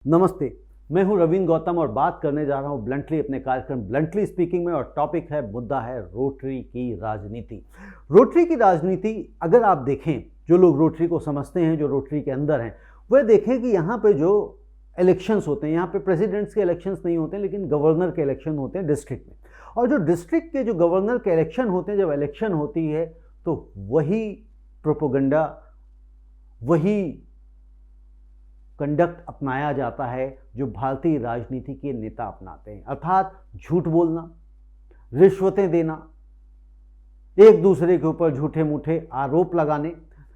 नमस्ते, मैं हूं रवींद्र गौतम और बात करने जा रहा हूं ब्लंटली अपने कार्यक्रम ब्लंटली स्पीकिंग में। और टॉपिक है, मुद्दा है रोटरी की राजनीति। रोटरी की राजनीति अगर आप देखें, जो लोग रोटरी को समझते हैं, जो रोटरी के अंदर हैं, वह देखें कि यहाँ पे जो इलेक्शंस होते हैं, यहाँ पे प्रेसिडेंट्स के इलेक्शंस नहीं होते, लेकिन गवर्नर के इलेक्शन होते हैं डिस्ट्रिक्ट में। और जो डिस्ट्रिक्ट के जो गवर्नर के इलेक्शन होते हैं, जब इलेक्शन होती है तो वही प्रोपोगंडा, वही कंडक्ट अपनाया जाता है जो भारतीय राजनीति के नेता अपनाते हैं, अर्थात झूठ बोलना, रिश्वतें देना, एक दूसरे के ऊपर झूठे मूठे आरोप लगाने,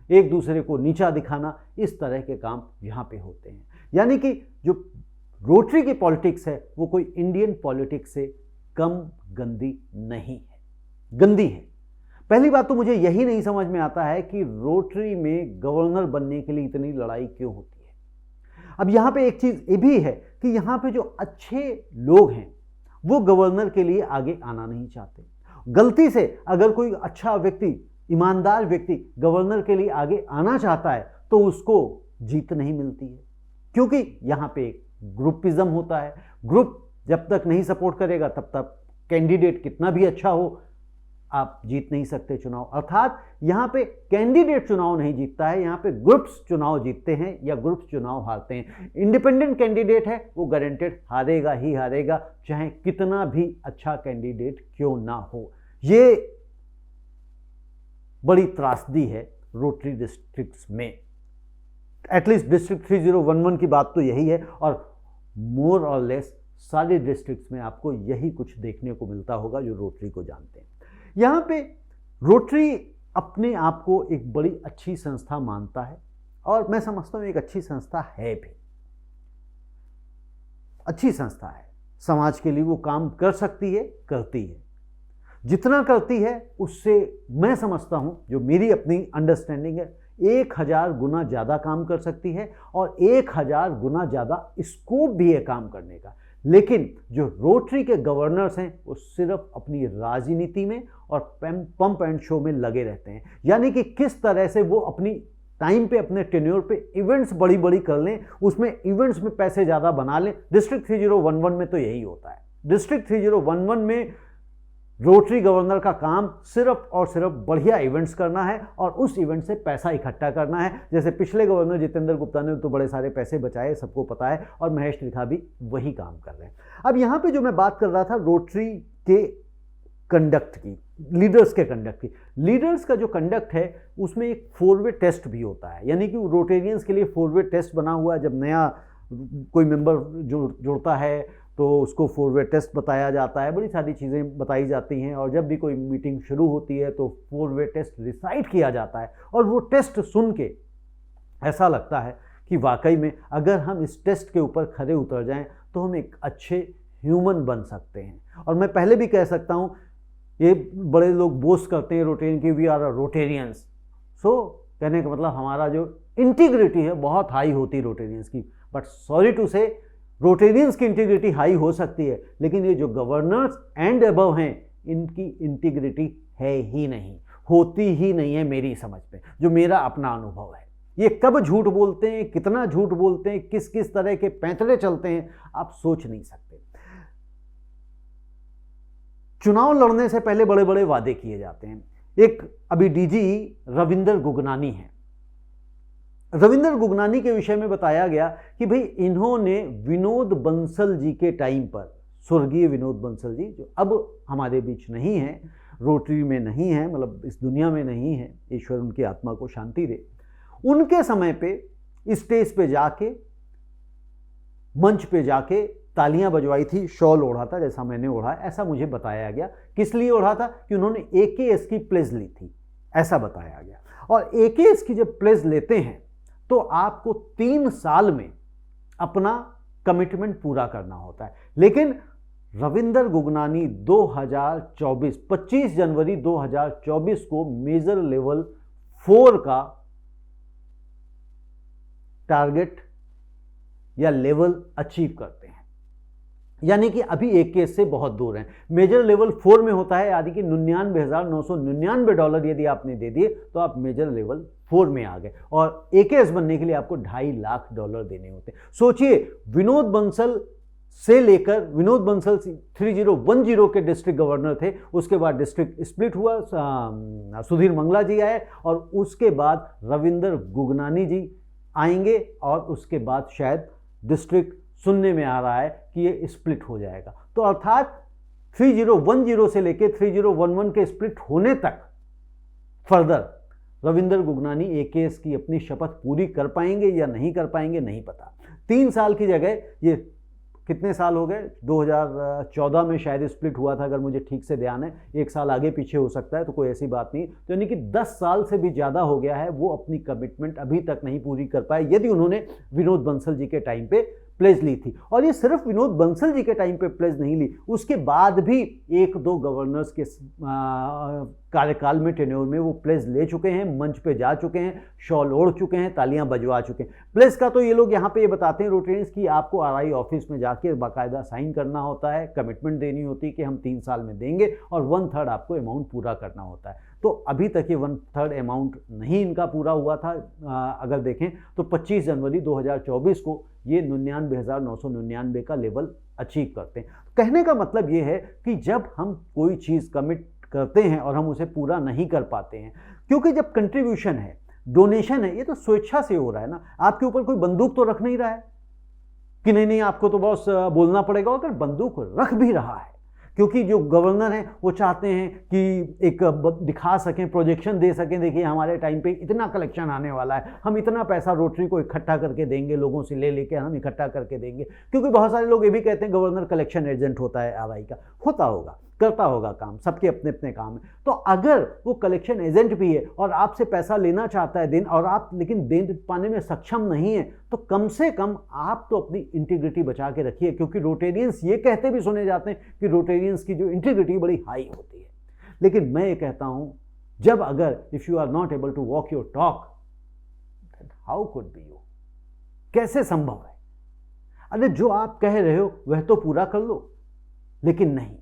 एक दूसरे को नीचा दिखाना, इस तरह के काम यहाँ पे होते हैं। यानी कि जो रोटरी की पॉलिटिक्स है वो कोई इंडियन पॉलिटिक्स से कम गंदी नहीं है, गंदी है। पहली बात तो मुझे यही नहीं समझ में आता है कि रोटरी में गवर्नर बनने के लिए इतनी लड़ाई क्यों होती है। अब यहाँ पे एक चीज़ ये भी है कि यहाँ पे जो अच्छे लोग हैं वो गवर्नर के लिए आगे आना नहीं चाहते। गलती से अगर कोई अच्छा व्यक्ति, ईमानदार व्यक्ति गवर्नर के लिए आगे आना चाहता है तो उसको जीत नहीं मिलती है, क्योंकि यहाँ पे एक ग्रुपिज्म होता है। ग्रुप जब तक नहीं सपोर्ट करेगा तब तक कैंडिडेट कितना भी अच्छा हो, आप जीत नहीं सकते चुनाव। अर्थात यहाँ पे कैंडिडेट चुनाव नहीं जीतता है, यहाँ पे ग्रुप्स चुनाव जीतते हैं या ग्रुप्स चुनाव हारते हैं। इंडिपेंडेंट कैंडिडेट है वो गारंटेड हारेगा ही हारेगा, चाहे कितना भी अच्छा कैंडिडेट क्यों ना हो। ये बड़ी त्रासदी है रोटरी डिस्ट्रिक्ट्स में। एटलीस्ट डिस्ट्रिक्ट 3011 की बात तो यही है, और मोर और लेस सारे डिस्ट्रिक्ट्स में आपको यही कुछ देखने को मिलता होगा जो रोटरी को जानते हैं। यहाँ पे रोटरी अपने आप को एक बड़ी अच्छी संस्था मानता है, और मैं समझता हूँ एक अच्छी संस्था है भी, अच्छी संस्था है। समाज के लिए वो काम कर सकती है, करती है। जितना करती है उससे मैं समझता हूँ, जो मेरी अपनी अंडरस्टैंडिंग है, 1000 गुना ज़्यादा काम कर सकती है, और 1000 गुना ज़्यादा स्कोप भी है काम करने का। लेकिन जो रोटरी के गवर्नर्स हैं वो सिर्फ अपनी राजनीति में और पंप एंड शो में लगे रहते हैं। यानी कि किस तरह से वो अपनी टाइम पे, अपने टेन्योर पे इवेंट्स बड़ी बड़ी कर लें, उसमें इवेंट्स में पैसे ज़्यादा बना लें। डिस्ट्रिक्ट 3011 में तो यही होता है। डिस्ट्रिक्ट 3011 में रोटरी गवर्नर का काम सिर्फ और सिर्फ बढ़िया इवेंट्स करना है और उस इवेंट से पैसा इकट्ठा करना है। जैसे पिछले गवर्नर जितेंद्र गुप्ता ने तो बड़े सारे पैसे बचाए, सबको पता है, और महेश त्रिखा भी वही काम कर रहे हैं। अब यहाँ पे जो मैं बात कर रहा था रोटरी के कंडक्ट की, लीडर्स के कंडक्ट की, लीडर्स का जो कंडक्ट है उसमें एक 4-वे टेस्ट भी होता है। यानी कि रोटेरियंस के लिए 4-वे टेस्ट बना हुआ है। जब नया कोई मेंबर जुड़ता है तो उसको 4-वे टेस्ट बताया जाता है, बड़ी सारी चीज़ें बताई जाती हैं। और जब भी कोई मीटिंग शुरू होती है तो 4-वे टेस्ट रिसाइट किया जाता है, और वो टेस्ट सुन के ऐसा लगता है कि वाकई में अगर हम इस टेस्ट के ऊपर खरे उतर जाएं तो हम एक अच्छे ह्यूमन बन सकते हैं। और मैं पहले भी कह सकता हूँ, ये बड़े लोग बोस्ट करते हैं रोटेरियन की, वी आर अ रोटेरियंस। सो कहने का मतलब हमारा जो इंटीग्रिटी है बहुत हाई होती है रोटेरियंस की। बट सॉरी टू से, रोटेरियंस की इंटीग्रिटी हाई हो सकती है, लेकिन ये जो गवर्नर्स एंड अबव हैं इनकी इंटीग्रिटी है ही नहीं, होती ही नहीं है मेरी समझ में, जो मेरा अपना अनुभव है। ये कब झूठ बोलते हैं, कितना झूठ बोलते हैं, किस किस तरह के पैंतरे चलते हैं, आप सोच नहीं सकते। चुनाव लड़ने से पहले बड़े बड़े वादे किए जाते हैं। एक अभी डीजी रविंदर गुगनानी है, रविंदर गुगनानी के विषय में बताया गया कि भाई इन्होंने विनोद बंसल जी के टाइम पर, स्वर्गीय विनोद बंसल जी जो अब हमारे बीच नहीं है, रोटरी में नहीं है, मतलब इस दुनिया में नहीं है, ईश्वर उनकी आत्मा को शांति दे, उनके समय पे स्टेज पे जाके, मंच पे जाके तालियां बजवाई थी, शॉल ओढ़ा था जैसा मैंने ओढ़ा, ऐसा मुझे बताया गया। किस लिए ओढ़ा था? कि उन्होंने AKS की प्लेज ली थी, ऐसा बताया गया। और AKS की जब प्लेज लेते हैं तो आपको 3 साल में अपना कमिटमेंट पूरा करना होता है। लेकिन रविंदर गुगनानी 2024 25 जनवरी 2024 को मेजर लेवल 4 का टारगेट या लेवल अचीव करते हैं। यानी कि अभी एक केस से बहुत दूर हैं। मेजर लेवल 4 में होता है, यानी कि $99,999 यदि आपने दे दिए तो आप मेजर लेवल 4 में आ गए, और AKS बनने के लिए आपको $2.5 लाख देने होते हैं। सोचिए, विनोद बंसल 3010 के डिस्ट्रिक्ट गवर्नर थे, उसके बाद डिस्ट्रिक्ट स्प्लिट हुआ, सुधीर मंगला जी आए, और उसके बाद रविंदर गुगनानी जी आएंगे, और उसके बाद शायद डिस्ट्रिक्ट सुनने में आ रहा है कि ये स्प्लिट हो जाएगा। तो अर्थात 3010 से लेके 3011 के स्प्लिट होने तक फर्दर रविंदर गुगनानी AKS की अपनी शपथ पूरी कर पाएंगे या नहीं कर पाएंगे, नहीं पता। 3 साल की जगह ये कितने साल हो गए, 2014 में शायद स्प्लिट हुआ था, अगर मुझे ठीक से ध्यान है, 1 साल आगे पीछे हो सकता है, तो कोई ऐसी बात नहीं। तो यानी कि 10 साल से भी ज़्यादा हो गया है, वो अपनी कमिटमेंट अभी तक नहीं पूरी कर पाए, यदि उन्होंने विनोद बंसल जी के टाइम पे प्लेज ली थी। और ये सिर्फ विनोद बंसल जी के टाइम पे प्लेज नहीं ली, उसके बाद भी 1-2 गवर्नर्स के कार्यकाल में, टेन्योर में वो प्लेज ले चुके हैं, मंच पे जा चुके हैं, शॉल ओढ़ चुके हैं, तालियां बजवा चुके हैं। प्लेज का तो ये लोग यहाँ पे ये बताते हैं रोटेरियंस की, आपको RI ऑफिस में जाके बाकायदा साइन करना होता है, कमिटमेंट देनी होती है कि हम 3 साल में देंगे, और 1/3 आपको अमाउंट पूरा करना होता है। तो अभी तक ये 1/3 अमाउंट नहीं इनका पूरा हुआ था। अगर देखें तो 25 जनवरी 2024 को ये 99,999 का लेवल अचीव करते हैं। कहने का मतलब ये है कि जब हम कोई चीज़ कमिट करते हैं और हम उसे पूरा नहीं कर पाते हैं, क्योंकि जब कंट्रीब्यूशन है, डोनेशन है, ये तो स्वेच्छा से हो रहा है ना, आपके ऊपर कोई बंदूक तो रख नहीं रहा है कि नहीं आपको तो बॉस बोलना पड़ेगा। अगर बंदूक रख भी रहा है, क्योंकि जो गवर्नर हैं वो चाहते हैं कि एक दिखा सकें, प्रोजेक्शन दे सकें, देखिए हमारे टाइम पे इतना कलेक्शन आने वाला है, हम इतना पैसा रोटरी को इकट्ठा करके देंगे, लोगों से ले लेके हम इकट्ठा करके देंगे। क्योंकि बहुत सारे लोग ये भी कहते हैं गवर्नर कलेक्शन एजेंट होता है RI का, होता होगा, करता होगा काम, सबके अपने अपने काम है। तो अगर वो कलेक्शन एजेंट भी है और आपसे पैसा लेना चाहता है देन, और आप लेकिन दे पाने में सक्षम नहीं है, तो कम से कम आप तो अपनी इंटीग्रिटी बचा के रखिए। क्योंकि रोटेरियंस ये कहते भी सुने जाते हैं कि रोटेरियंस की जो इंटीग्रिटी बड़ी हाई होती है, लेकिन मैं ये कहता हूं, जब अगर if you are not able to walk your talk, how could be you, कैसे संभव है? अरे जो आप कह रहे हो वह तो पूरा कर लो, लेकिन नहीं।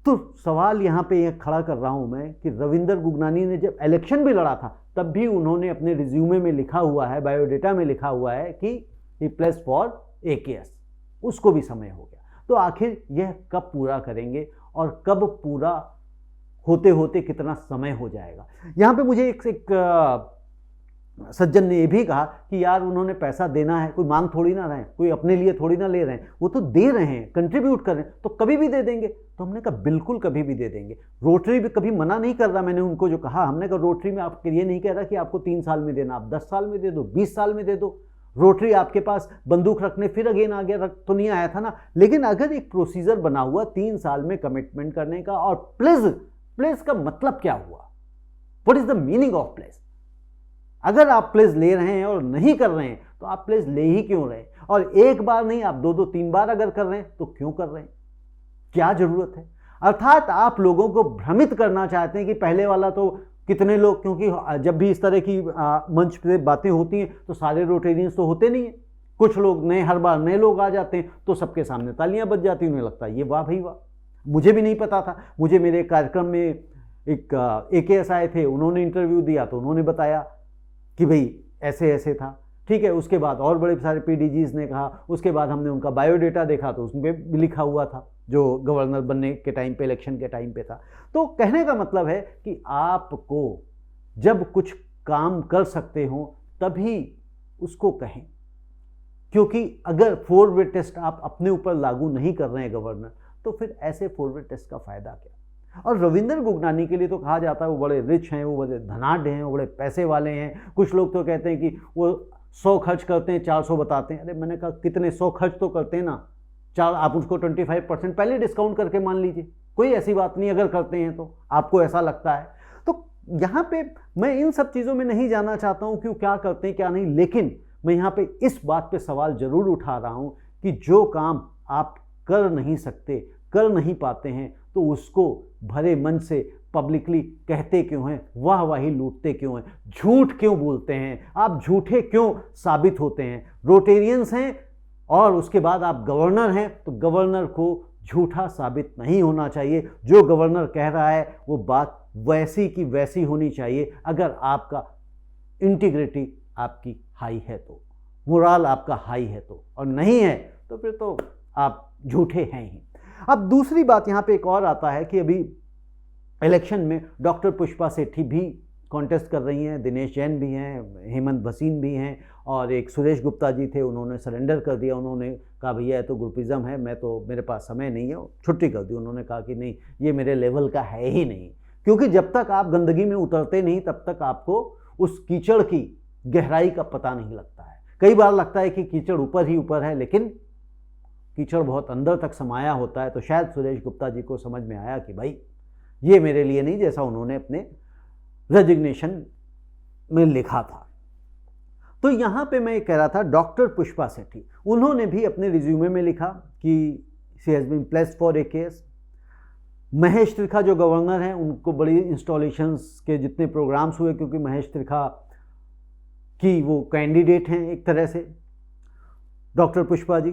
तो सवाल यहां पे यह खड़ा कर रहा हूं मैं कि रविंदर गुगनानी ने जब इलेक्शन भी लड़ा था, तब भी उन्होंने अपने रिज्यूमे में लिखा हुआ है, बायोडेटा में लिखा हुआ है कि ही प्लेस फॉर AKS, उसको भी समय हो गया। तो आखिर यह कब पूरा करेंगे और कब पूरा होते होते कितना समय हो जाएगा? यहां पे मुझे एक सज्जन ने यह भी कहा कि यार उन्होंने पैसा देना है, कोई मांग थोड़ी ना रहे हैं, कोई अपने लिए थोड़ी ना ले रहे हैं, वो तो दे रहे हैं, कंट्रीब्यूट कर रहे हैं, तो कभी भी दे देंगे। तो हमने कहा बिल्कुल कभी भी दे देंगे, रोटरी भी कभी मना नहीं कर रहा। मैंने उनको जो कहा, हमने कहा रोटरी में आप ये नहीं कह रहा कि आपको 3 साल में देना, आप 10 साल में दे दो, 20 साल में दे दो। रोटरी आपके पास बंदूक रखने फिर अगेन आ गया, तो नहीं आया था ना। लेकिन अगर एक प्रोसीजर बना हुआ 3 साल में कमिटमेंट करने का, और प्लेज का मतलब क्या हुआ, what is the meaning of pledge? अगर आप प्लेज ले रहे हैं और नहीं कर रहे हैं, तो आप प्लेज ले ही क्यों रहे हैं? और एक बार नहीं, आप 2-2 3 बार अगर कर रहे हैं तो क्यों कर रहे हैं, क्या जरूरत है? अर्थात आप लोगों को भ्रमित करना चाहते हैं कि पहले वाला तो कितने लोग, क्योंकि जब भी इस तरह की मंच पे बातें होती हैं तो सारे रोटेरियंस तो होते नहीं है, कुछ लोग नए, हर बार नए लोग आ जाते हैं, तो सबके सामने तालियां बज जाती हैं, उन्हें लगता है ये वाह भाई वाह। मुझे भी नहीं पता था, मुझे मेरे कार्यक्रम में एक AKS आए थे, उन्होंने इंटरव्यू दिया तो उन्होंने बताया कि भाई ऐसे ऐसे था, ठीक है। उसके बाद और बड़े सारे PDGs ने कहा, उसके बाद हमने उनका बायोडेटा देखा तो उसमें भी लिखा हुआ था, जो गवर्नर बनने के टाइम पे, इलेक्शन के टाइम पे था। तो कहने का मतलब है कि आपको जब कुछ काम कर सकते हो तभी उसको कहें, क्योंकि अगर 4 वे टेस्ट आप अपने ऊपर लागू नहीं कर रहे हैं गवर्नर, तो फिर ऐसे 4 वे टेस्ट का फायदा क्या? और रविंदर गुगनानी के लिए तो कहा जाता है वो बड़े रिच हैं, वो बड़े धनाढ़ हैं, वो बड़े पैसे वाले हैं। कुछ लोग तो कहते हैं कि वो 100 खर्च करते हैं, 400 बताते हैं। अरे मैंने कहा कितने 100 खर्च तो करते हैं ना, आप उसको 25% पहले डिस्काउंट करके मान लीजिए, कोई ऐसी बात नहीं अगर करते हैं तो आपको ऐसा लगता है। तो यहाँ पे मैं इन सब चीज़ों में नहीं जाना चाहता हूँ कि क्या करते हैं क्या नहीं, लेकिन मैं यहाँ पे इस बात पे सवाल जरूर उठा रहा हूँ कि जो काम आप कर नहीं सकते, कर नहीं पाते हैं, तो उसको भरे मन से पब्लिकली कहते क्यों हैं, वाहवाही लूटते क्यों हैं, झूठ क्यों बोलते हैं, आप झूठे क्यों साबित होते हैं? रोटेरियंस हैं और उसके बाद आप गवर्नर हैं तो गवर्नर को झूठा साबित नहीं होना चाहिए। जो गवर्नर कह रहा है वो बात वैसी की वैसी होनी चाहिए। अगर आपका इंटीग्रिटी आपकी हाई है तो, मोरल आपका हाई है तो, और नहीं है तो फिर तो आप झूठे हैं ही। अब दूसरी बात यहाँ पे एक और आता है कि अभी इलेक्शन में डॉक्टर पुष्पा सेठी भी कॉन्टेस्ट कर रही हैं, दिनेश जैन भी हैं, हेमंत भसीन भी हैं, और एक सुरेश गुप्ता जी थे, उन्होंने सरेंडर कर दिया। उन्होंने कहा भैया ये तो ग्रुपिज़म है, मैं तो, मेरे पास समय नहीं है, छुट्टी कर दी। उन्होंने कहा कि नहीं, ये मेरे लेवल का है ही नहीं, क्योंकि जब तक आप गंदगी में उतरते नहीं तब तक आपको उस कीचड़ की गहराई का पता नहीं लगता है। कई बार लगता है कि कीचड़ ऊपर ही ऊपर है, लेकिन कीचड़ बहुत अंदर तक समाया होता है। तो शायद सुरेश गुप्ता जी को समझ में आया कि भाई ये मेरे लिए नहीं, जैसा उन्होंने अपने रेजिग्नेशन में लिखा था। तो यहाँ पे मैं कह रहा था डॉक्टर पुष्पा सेठी, उन्होंने भी अपने रिज्यूमे में लिखा कि she has been placed for a case. Mahesh Trikha जो गवर्नर हैं, उनको बड़ी इंस्टॉलेशंस के जितने प्रोग्राम्स हुए, क्योंकि महेश त्रिखा की वो कैंडिडेट हैं एक तरह से डॉक्टर पुष्पा जी,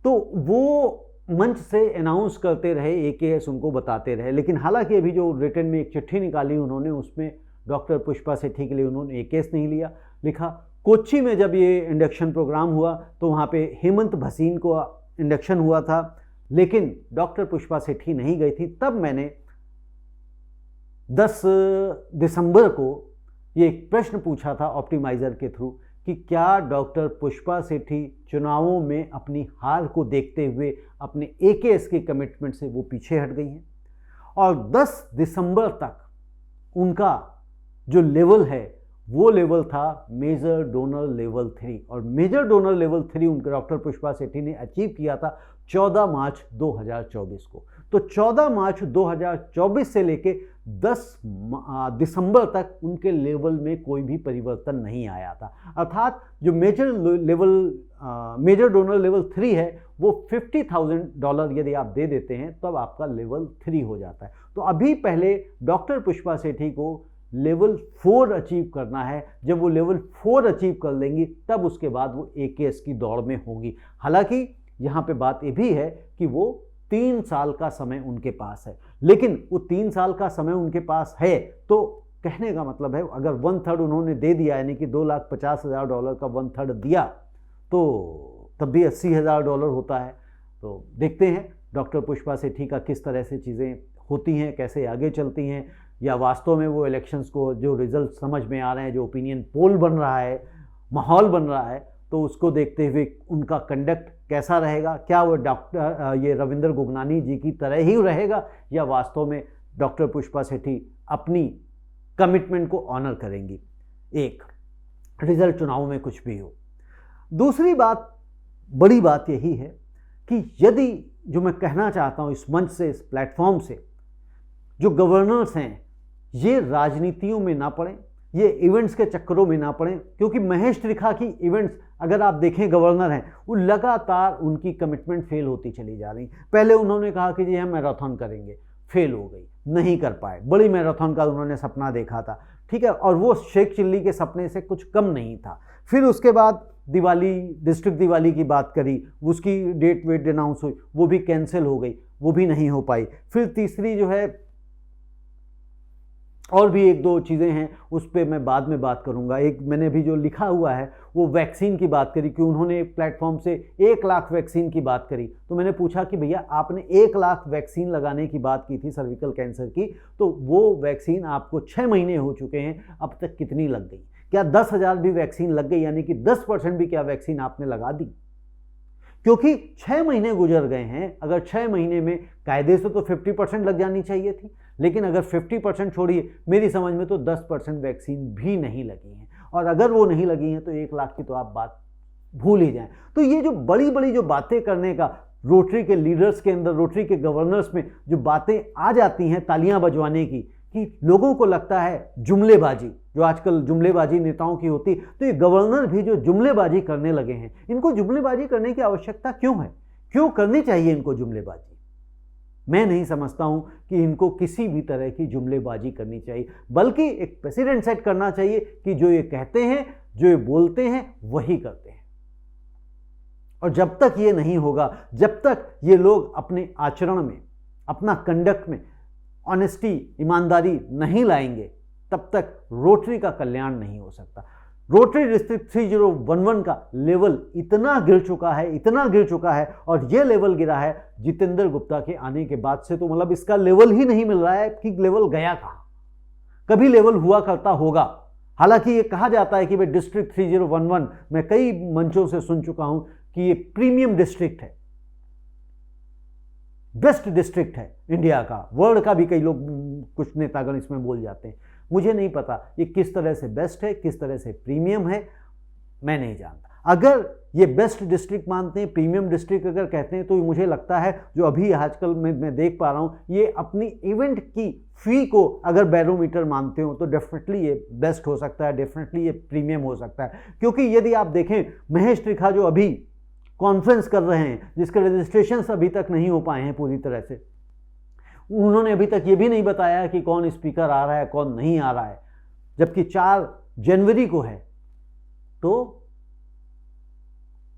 तो वो मंच से अनाउंस करते रहे, AKS उनको बताते रहे। लेकिन हालांकि अभी जो रिटर्न में एक चिट्ठी निकाली उन्होंने, उसमें डॉक्टर पुष्पा सेठी के लिए उन्होंने AKS नहीं लिखा। कोच्चि में जब ये इंडक्शन प्रोग्राम हुआ तो वहाँ पे हेमंत भसीन को इंडक्शन हुआ था, लेकिन डॉक्टर पुष्पा सेठी नहीं गई थी। तब मैंने 10 दिसंबर को ये एक प्रश्न पूछा था ऑप्टिमाइज़र के थ्रू कि क्या डॉक्टर पुष्पा सेठी चुनावों में अपनी हार को देखते हुए अपने AKS के कमिटमेंट से वो पीछे हट गई हैं। और 10 दिसंबर तक उनका जो लेवल है वो लेवल था मेजर डोनर लेवल 3, और मेजर डोनर लेवल 3 उनके डॉक्टर पुष्पा सेठी ने अचीव किया था 14 मार्च 2024 को। तो 14 मार्च 2024 से लेके 10 दिसंबर तक उनके लेवल में कोई भी परिवर्तन नहीं आया था। अर्थात जो मेजर डोनर लेवल 3 है वो $50,000 यदि आप दे देते हैं तब आपका लेवल 3 हो जाता है। तो अभी पहले डॉक्टर पुष्पा सेठी को लेवल 4 अचीव करना है। जब वो लेवल 4 अचीव कर लेंगी तब उसके बाद वो AKS की दौड़ में होंगी। हालांकि यहाँ पे बात ये भी है कि वो 3 साल का समय उनके पास है, लेकिन वो 3 साल का समय उनके पास है तो कहने का मतलब है अगर 1/3 उन्होंने दे दिया, यानी कि $2,50,000 का 1/3 दिया, तो तब भी $80,000 होता है। तो देखते हैं डॉक्टर पुष्पा सेठी का किस तरह से चीज़ें होती हैं, कैसे आगे चलती हैं, या वास्तव में वो इलेक्शंस को जो रिजल्ट समझ में आ रहे हैं, जो ओपिनियन पोल बन रहा है, माहौल बन रहा है, तो उसको देखते हुए उनका कंडक्ट कैसा रहेगा। क्या वो ये रविंद्र गोगनानी जी की तरह ही रहेगा, या वास्तव में डॉक्टर पुष्पा सेठी अपनी कमिटमेंट को ऑनर करेंगी, एक रिजल्ट चुनाव में कुछ भी हो। दूसरी बात, बड़ी बात यही है कि यदि, जो मैं कहना चाहता हूँ इस मंच से, इस प्लेटफॉर्म से, जो गवर्नर्स हैं ये राजनीतियों में ना पड़ें, ये इवेंट्स के चक्करों में ना पड़ें, क्योंकि महेश त्रिखा की इवेंट्स अगर आप देखें, गवर्नर हैं, वो लगातार उनकी कमिटमेंट फेल होती चली जा रही। पहले उन्होंने कहा कि जी हम मैराथन करेंगे, फेल हो गई, नहीं कर पाए। बड़ी मैराथन का उन्होंने सपना देखा था, ठीक है, और वो शेख चिल्ली के सपने से कुछ कम नहीं था। फिर उसके बाद दिवाली, डिस्ट्रिक्ट दिवाली की बात करी, उसकी डेट वेट अनाउंस हुई, वो भी कैंसिल हो गई, वो भी नहीं हो पाई। फिर तीसरी जो है, और भी 1-2 चीज़ें हैं, उस पर मैं बाद में बात करूंगा। एक मैंने भी जो लिखा हुआ है वो वैक्सीन की बात करी कि उन्होंने एक प्लेटफॉर्म से 1 लाख वैक्सीन की बात करी। तो मैंने पूछा कि भैया आपने 1 लाख वैक्सीन लगाने की बात की थी सर्विकल कैंसर की, तो वो वैक्सीन आपको 6 महीने हो चुके हैं, अब तक कितनी लग गई? क्या 10,000 भी वैक्सीन लग गई, यानी कि 10% भी क्या वैक्सीन आपने लगा दी? क्योंकि 6 महीने गुजर गए हैं। अगर 6 महीने में कायदे से तो 50% लग जानी चाहिए थी, लेकिन अगर 50% छोड़िए, मेरी समझ में तो 10% वैक्सीन भी नहीं लगी हैं, और अगर वो नहीं लगी हैं तो 1 लाख की तो आप बात भूल ही जाएं। तो ये जो बड़ी बड़ी जो बातें करने का रोटरी के लीडर्स के अंदर, रोटरी के गवर्नर्स में जो बातें आ जाती हैं तालियां बजवाने की, कि लोगों को लगता है जुमलेबाजी, जो आजकल जुमलेबाजी नेताओं की होती, तो ये गवर्नर भी जो जुमलेबाजी करने लगे हैं, इनको जुमलेबाजी करने की आवश्यकता क्यों है? क्यों करनी चाहिए इनको जुमलेबाजी? मैं नहीं समझता हूं कि इनको किसी भी तरह की जुमलेबाजी करनी चाहिए, बल्कि एक प्रेसिडेंट सेट करना चाहिए कि जो ये कहते हैं, जो ये बोलते हैं, वही करते हैं। और जब तक ये नहीं होगा, जब तक ये लोग अपने आचरण में, अपना कंडक्ट में ऑनेस्टी, ईमानदारी नहीं लाएंगे, तब तक रोटरी का कल्याण नहीं हो सकता। रोटरी डिस्ट्रिक्ट 3011 का लेवल इतना गिर चुका है, इतना गिर चुका है, और ये लेवल गिरा है जितेंद्र गुप्ता के आने के बाद से, तो मतलब इसका लेवल ही नहीं मिल रहा है कि लेवल गया कहाँ। कभी लेवल हुआ करता होगा। हालांकि ये कहा जाता है कि भाई डिस्ट्रिक्ट 3011, मैं कई मंचों से सुन चुका हूं कि ये प्रीमियम डिस्ट्रिक्ट है, बेस्ट डिस्ट्रिक्ट है इंडिया का, वर्ल्ड का भी कई लोग, कुछ नेतागण इसमें बोल जाते हैं। मुझे नहीं पता ये किस तरह से बेस्ट है, किस तरह से प्रीमियम है, मैं नहीं जानता। अगर ये बेस्ट डिस्ट्रिक्ट मानते हैं, प्रीमियम डिस्ट्रिक्ट अगर कहते हैं, तो मुझे लगता है जो अभी आजकल मैं देख पा रहा हूँ, ये अपनी इवेंट की फी को अगर बैरोमीटर मानते हो तो डेफिनेटली ये बेस्ट हो सकता है, डेफिनेटली ये प्रीमियम हो सकता है। क्योंकि यदि आप देखें, महेश त्रिखा जो अभी कॉन्फ्रेंस कर रहे हैं, जिसके रजिस्ट्रेशन अभी तक नहीं हो पाए हैं पूरी तरह से, उन्होंने अभी तक ये भी नहीं बताया कि कौन स्पीकर आ रहा है, कौन नहीं आ रहा है, जबकि 4 जनवरी को है। तो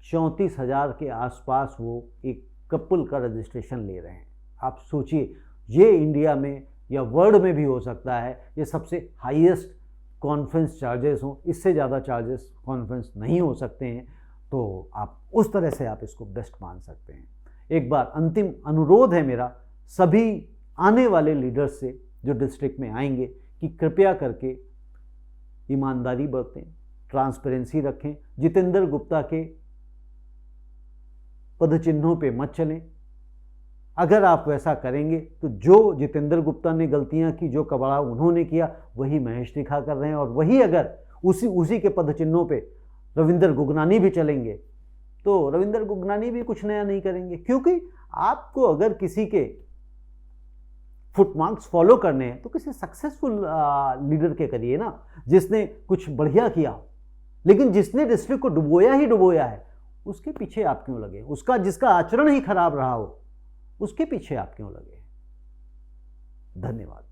34,000 के आसपास वो एक कपल का रजिस्ट्रेशन ले रहे हैं। आप सोचिए, ये इंडिया में या वर्ल्ड में भी हो सकता है ये सबसे हाईएस्ट कॉन्फ्रेंस चार्जेस हों, इससे ज़्यादा चार्जेस कॉन्फ्रेंस नहीं हो सकते हैं। तो आप उस तरह से आप इसको बेस्ट मान सकते हैं। एक बार अंतिम अनुरोध है मेरा सभी आने वाले लीडर्स से जो डिस्ट्रिक्ट में आएंगे कि कृपया करके ईमानदारी बरतें, ट्रांसपेरेंसी रखें, जितेंद्र गुप्ता के पदचिन्हों पे मत चलें। अगर आप वैसा करेंगे तो जो जितेंद्र गुप्ता ने गलतियां की, जो कबाड़ा उन्होंने किया, वही महेश त्रिखा कर रहे हैं। और वही अगर उसी के पदचिन्हों पे रविंदर गुगनानी भी चलेंगे तो रविंदर गुगनानी भी कुछ नया नहीं करेंगे। क्योंकि आपको अगर किसी के फुटमार्क्स फॉलो करने हैं तो किसी सक्सेसफुल लीडर के करिए ना, जिसने कुछ बढ़िया किया। लेकिन जिसने डिस्ट्रिक्ट को डुबोया ही डुबोया है, उसके पीछे आप क्यों लगे? उसका जिसका आचरण ही खराब रहा हो, उसके पीछे आप क्यों लगे? धन्यवाद।